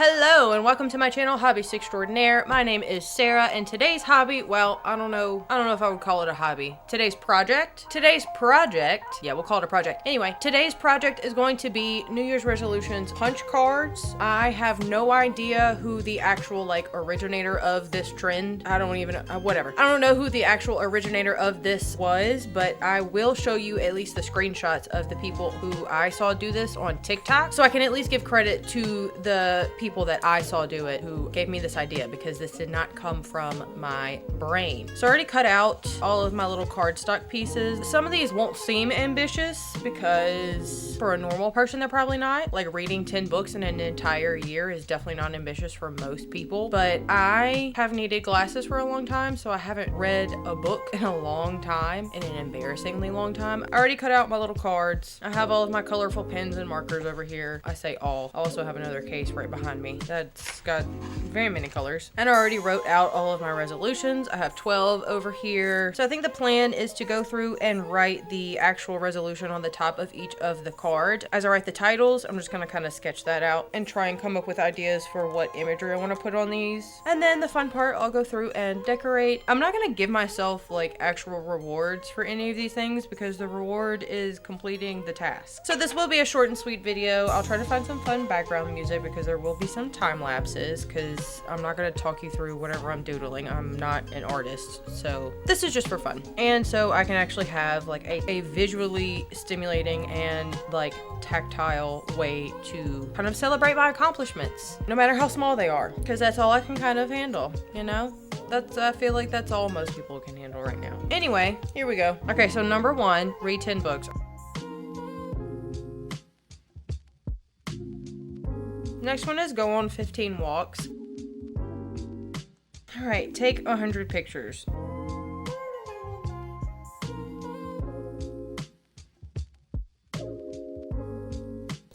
Hello and welcome to my channel, Hobbies Extraordinaire. My name is Sarah and today's hobby, well, I don't know if I would call it a hobby. Today's project, yeah, we'll call it a project. Anyway, today's project is going to be New Year's resolutions punch cards. I have no idea who the actual originator of this trend. I don't even whatever. I don't know who the actual originator of this was, but I will show you at least the screenshots of the people who I saw do this on TikTok, so I can at least give credit to the people that I saw do it who gave me this idea, because this did not come from my brain. So I already cut out all of my little cardstock pieces. Some of these won't seem ambitious because for a normal person they're probably not. Like reading 10 books in an entire year is definitely not ambitious for most people, but I have needed glasses for a long time, so I haven't read a book in a long time, in an embarrassingly long time. I already cut out my little cards. I have all of my colorful pens and markers over here. I say all. I also have another case right behind me that's got very many colors, and I already wrote out all of my resolutions. I have 12 over here. So I think the plan is to go through and write the actual resolution on the top of each of the cards. As I write the titles, I'm just gonna kind of sketch that out and try and come up with ideas for what imagery I want to put on these. And then the fun part, I'll go through and decorate. I'm not gonna give myself actual rewards for any of these things because the reward is completing the task. So this will be a short and sweet video. I'll try to find some fun background music because there will be some time lapses, because I'm not going to talk you through whatever I'm doodling. I'm not an artist, so this is just for fun. And so I can actually have a visually stimulating and tactile way to kind of celebrate my accomplishments, no matter how small they are, because that's all I can kind of handle, you know? I feel like that's all most people can handle right now. Anyway, here we go. Okay, so number 1, read 10 books. Next one is go on 15 walks. All right, take 100 pictures.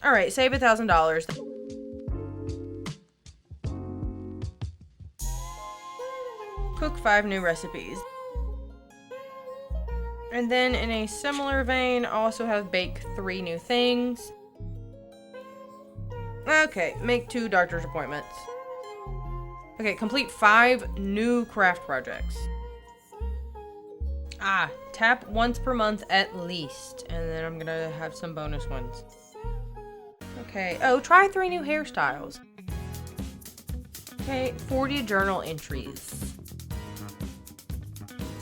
All right, save $1,000. Cook 5 new recipes. And then in a similar vein, I also have bake 3 new things. Okay, make 2 doctor's appointments. Okay, complete 5 new craft projects. Tap once per month at least. And then I'm gonna have some bonus ones. Okay, try 3 new hairstyles. Okay, 40 journal entries.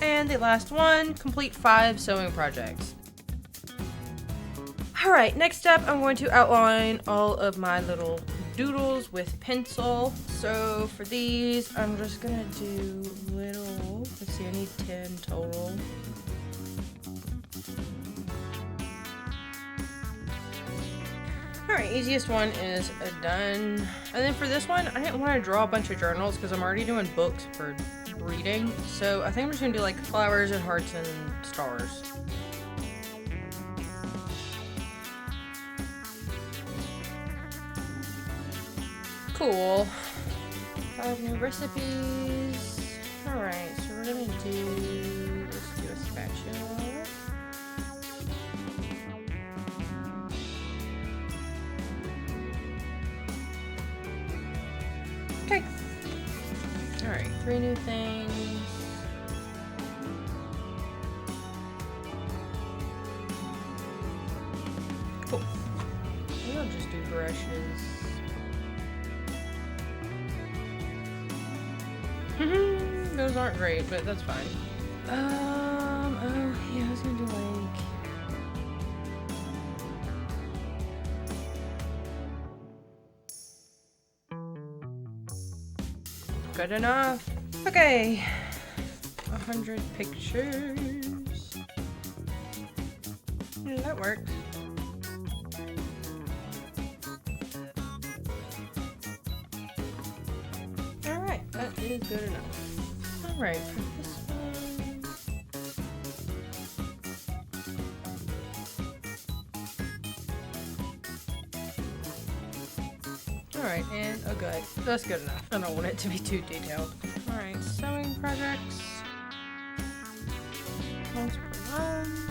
And the last one, complete 5 sewing projects. Alright, next step, I'm going to outline all of my little doodles with pencil. So for these, I'm just gonna do let's see, I need 10 total. Alright, easiest one is done. And then for this one, I didn't want to draw a bunch of journals because I'm already doing books for reading. So I think I'm just gonna do flowers and hearts and stars. Cool. 5 new recipes. Alright, so we're gonna let's do a spatula. Okay. Alright, 3 new things. Cool. Maybe I'll just do brushes. Those aren't great, but that's fine. Oh yeah, I was gonna do good enough. Okay, 100 pictures. Yeah, that works. Alright, that is good enough. Alright, for this one. Alright, and good. That's good enough. I don't want it to be too detailed. Alright, sewing projects. Once per month.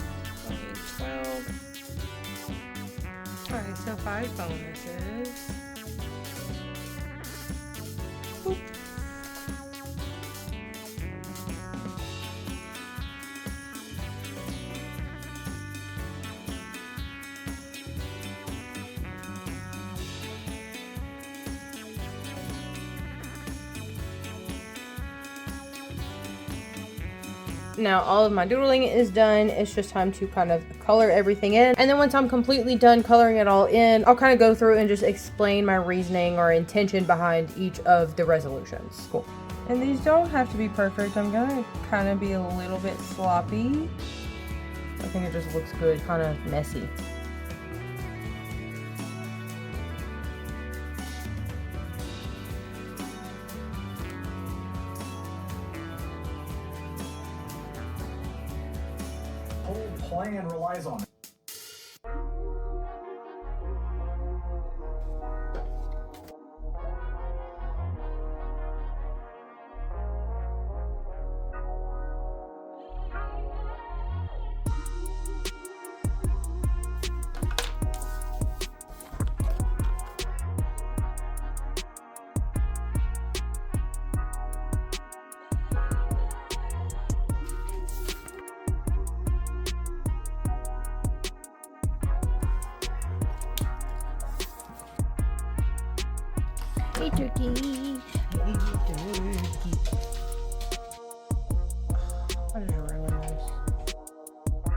12. Alright, so 5 bonuses. Now all of my doodling is done. It's just time to kind of color everything in. And then once I'm completely done coloring it all in, I'll kind of go through and just explain my reasoning or intention behind each of the resolutions. Cool. And these don't have to be perfect. I'm gonna kind of be a little bit sloppy. I think it just looks good, kind of messy. Whole plan relies on it. Hey turkey. Hey turkey. That is really nice.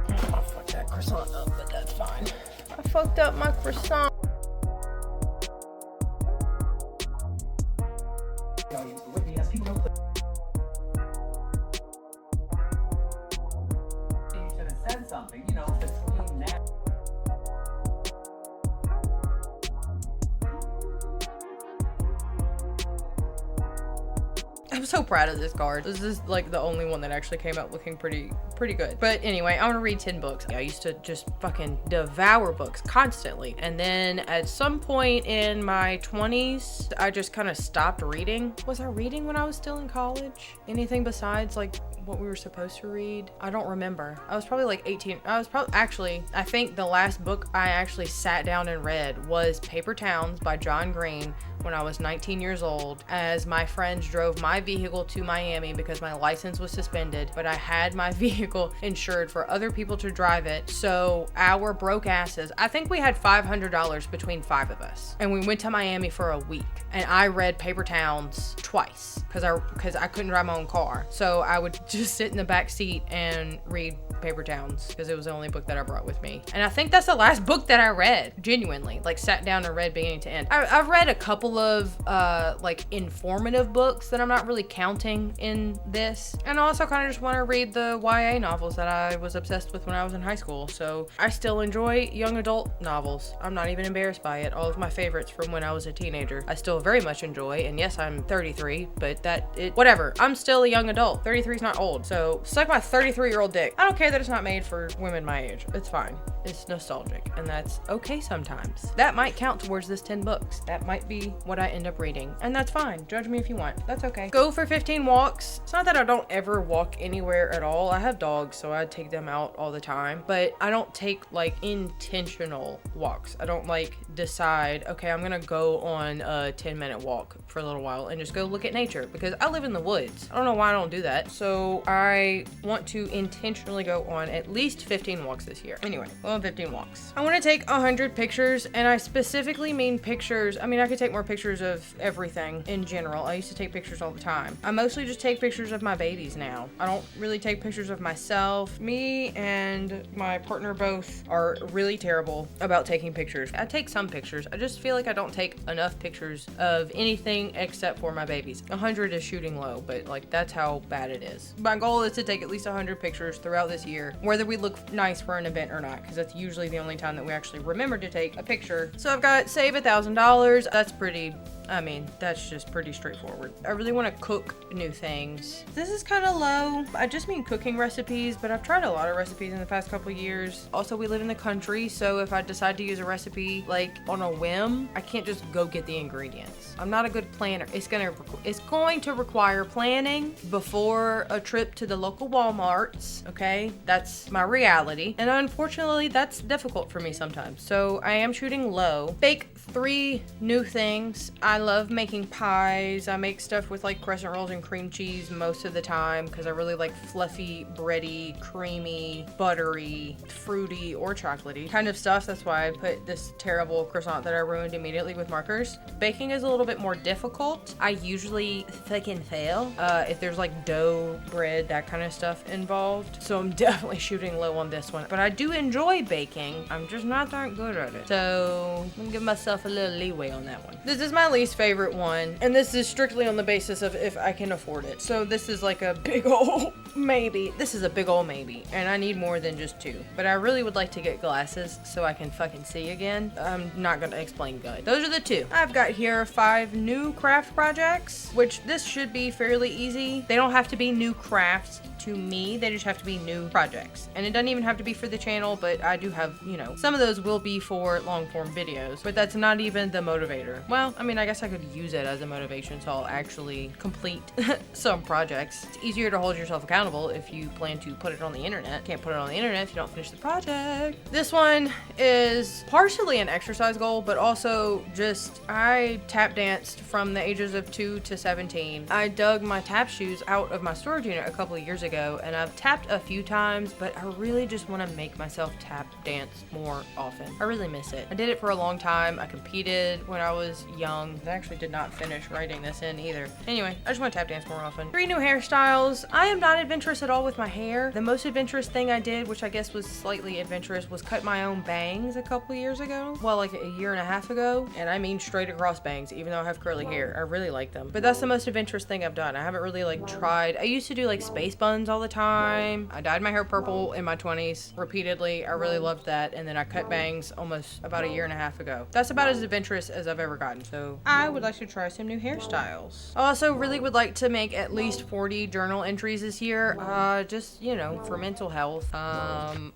I fucked that croissant up, but that's fine. I fucked up my croissant. As people know, you should have said something, you know, between now. I'm so proud of this card. This is like the only one that actually came out looking pretty good. But anyway, I'm gonna read 10 books. I used to just fucking devour books constantly. And then at some point in my 20s, I just kind of stopped reading. Was I reading when I was still in college? Anything besides like what we were supposed to read? I don't remember. I was probably like 18. I think the last book I actually sat down and read was Paper Towns by John Green when I was 19 years old, as my friends drove my vehicle to Miami because my license was suspended, but I had my vehicle insured for other people to drive it. So our broke asses, I think we had $500 between 5 of us, and we went to Miami for a week, and I read Paper Towns twice because I couldn't drive my own car. So I would just sit in the back seat and read Paper Towns because it was the only book that I brought with me. And I think that's the last book that I read, genuinely, like sat down and read beginning to end. I've read a couple of like informative books that I'm not really counting in this. And I also kind of just want to read the YA novels that I was obsessed with when I was in high school. So I still enjoy young adult novels. I'm not even embarrassed by it. All of my favorites from when I was a teenager, I still very much enjoy. And yes, I'm 33, but whatever. I'm still a young adult. 33 is not old. So suck my 33-year-old dick. I don't care that it's not made for women my age. It's fine. It's nostalgic, and that's okay sometimes. That might count towards this 10 books. That might be what I end up reading, and that's fine. Judge me if you want. That's okay. Go for 15 walks. It's not that I don't ever walk anywhere at all. I have dogs, so I take them out all the time, but I don't take like intentional walks. I don't like decide, okay, I'm gonna go on a 10-minute walk for a little while and just go look at nature, because I live in the woods. I don't know why I don't do that. So I want to intentionally go on at least 15 walks this year. Anyway, well, 15 walks. I want to take 100 pictures, and I specifically mean pictures. I mean, I could take more pictures of everything in general. I used to take pictures all the time. I mostly just take pictures of my babies now. I don't really take pictures of myself. Me and my partner both are really terrible about taking pictures. I take some pictures. I just feel like I don't take enough pictures of anything except for my babies. 100 is shooting low, but like that's how bad it is. My goal is to take at least 100 pictures throughout this year, whether we look nice for an event or not, because that's usually the only time that we actually remember to take a picture. So I've got save $1,000. That's that's just pretty straightforward. I really want to cook new things. This is kind of low. I just mean cooking recipes, but I've tried a lot of recipes in the past couple years. Also, we live in the country, so if I decide to use a recipe like on a whim, I can't just go get the ingredients. I'm not a good planner. It's going to require planning before a trip to the local Walmarts, okay? That's my reality. And unfortunately, that's difficult for me sometimes. So I am shooting low. Bake 3 new things. I love making pies. I make stuff with like crescent rolls and cream cheese most of the time because I really like fluffy, bready, creamy, buttery, fruity, or chocolatey kind of stuff. That's why I put this terrible croissant that I ruined immediately with markers. Baking is a little bit more difficult. I usually fucking fail if there's like dough, bread, that kind of stuff involved. So I'm definitely shooting low on this one. But I do enjoy baking. I'm just not that good at it. So I'm gonna give myself a little leeway on that one. This is my least favorite one. And this is strictly on the basis of if I can afford it. So this is like a big ol' maybe. This is a big ol' maybe. And I need more than just 2. But I really would like to get glasses so I can fucking see again. I'm not gonna explain good. Those are the 2. I've got here 5 new craft projects, which this should be fairly easy. They don't have to be new crafts to me, they just have to be new projects. And it doesn't even have to be for the channel, but I do have, you know, some of those will be for long form videos, but that's not even the motivator. Well, I mean, I guess I could use it as a motivation, so I'll actually complete some projects. It's easier to hold yourself accountable if you plan to put it on the internet. Can't put it on the internet if you don't finish the project. This one is partially an exercise goal, but also just, I tap danced from the ages of 2 to 17. I dug my tap shoes out of my storage unit a couple of years ago, and I've tapped a few times, but I really just want to make myself tap dance more often. I really miss it. I did it for a long time. I competed when I was young. I actually did not finish writing this in either. Anyway, I just want to tap dance more often. 3 new hairstyles. I am not adventurous at all with my hair. The most adventurous thing I did, which I guess was slightly adventurous, was cut my own bangs a couple years ago. Well, like a year and a half ago. And I mean straight across bangs, even though I have curly hair. I really like them. But that's the most adventurous thing I've done. I haven't really like tried. I used to do like space buns all the time. I dyed my hair purple in my 20s repeatedly. I really loved that. And then I cut bangs almost about a year and a half ago. That's about as adventurous as I've ever gotten. So I would like to try some new hairstyles. I also really would like to make at least 40 journal entries this year. Just, you know, for mental health.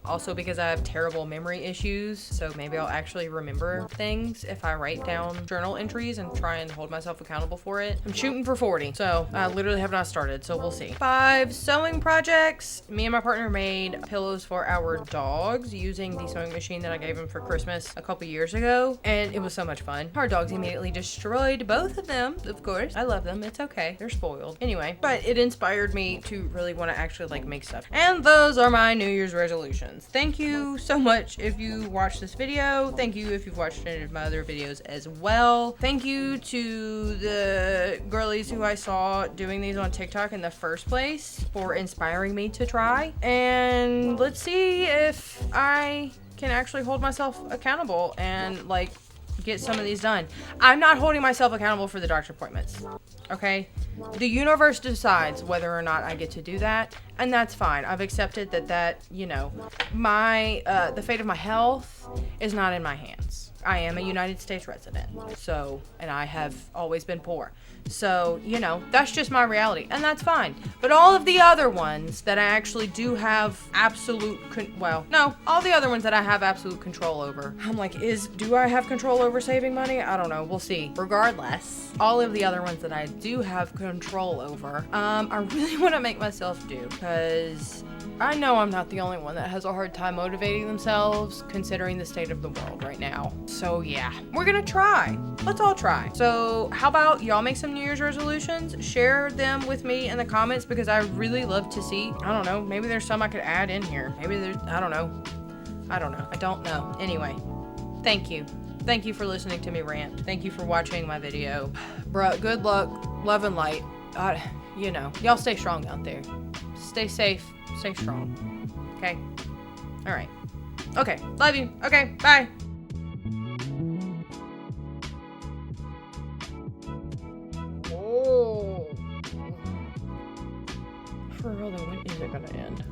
Also because I have terrible memory issues. So maybe I'll actually remember things if I write down journal entries and try and hold myself accountable for it. I'm shooting for 40. So I literally have not started. So we'll see. 5 sewing projects. Me and my partner made pillows for our dogs using the sewing machine that I gave him for Christmas a couple years ago, and it was so much fun. Our dogs immediately destroyed both of them, of course. I love them. It's okay. They're spoiled. Anyway, but it inspired me to really want to actually like make stuff. And those are my New Year's resolutions. Thank you so much if you watched this video. Thank you if you've watched any of my other videos as well. Thank you to the girlies who I saw doing these on TikTok in the first place for inspiring me to try. And let's see if I can actually hold myself accountable and like get some of these done. I'm not holding myself accountable for the doctor appointments. Okay? The universe decides whether or not I get to do that, and that's fine. I've accepted that, you know, my the fate of my health is not in my hands. I am a United States resident, so, and I have always been poor. So, you know, that's just my reality, and that's fine. But all of the other ones that I actually do have absolute, all the other ones that I have absolute control over. I'm like, do I have control over saving money? I don't know, we'll see. Regardless, all of the other ones that I do have control over, I really want to make myself do, because I know I'm not the only one that has a hard time motivating themselves considering the state of the world right now. So yeah, we're gonna try. Let's all try. So how about y'all make some New Year's resolutions? Share them with me in the comments because I really love to see. I don't know, maybe there's some I could add in here. Maybe there's, I don't know. I don't know. Anyway, thank you. Thank you for listening to me rant. Thank you for watching my video. Bruh, good luck, love and light. You know, y'all stay strong out there. Stay safe, stay strong. Okay? All right. Okay, love you. Okay, bye. Oh. For real though, when is it gonna end?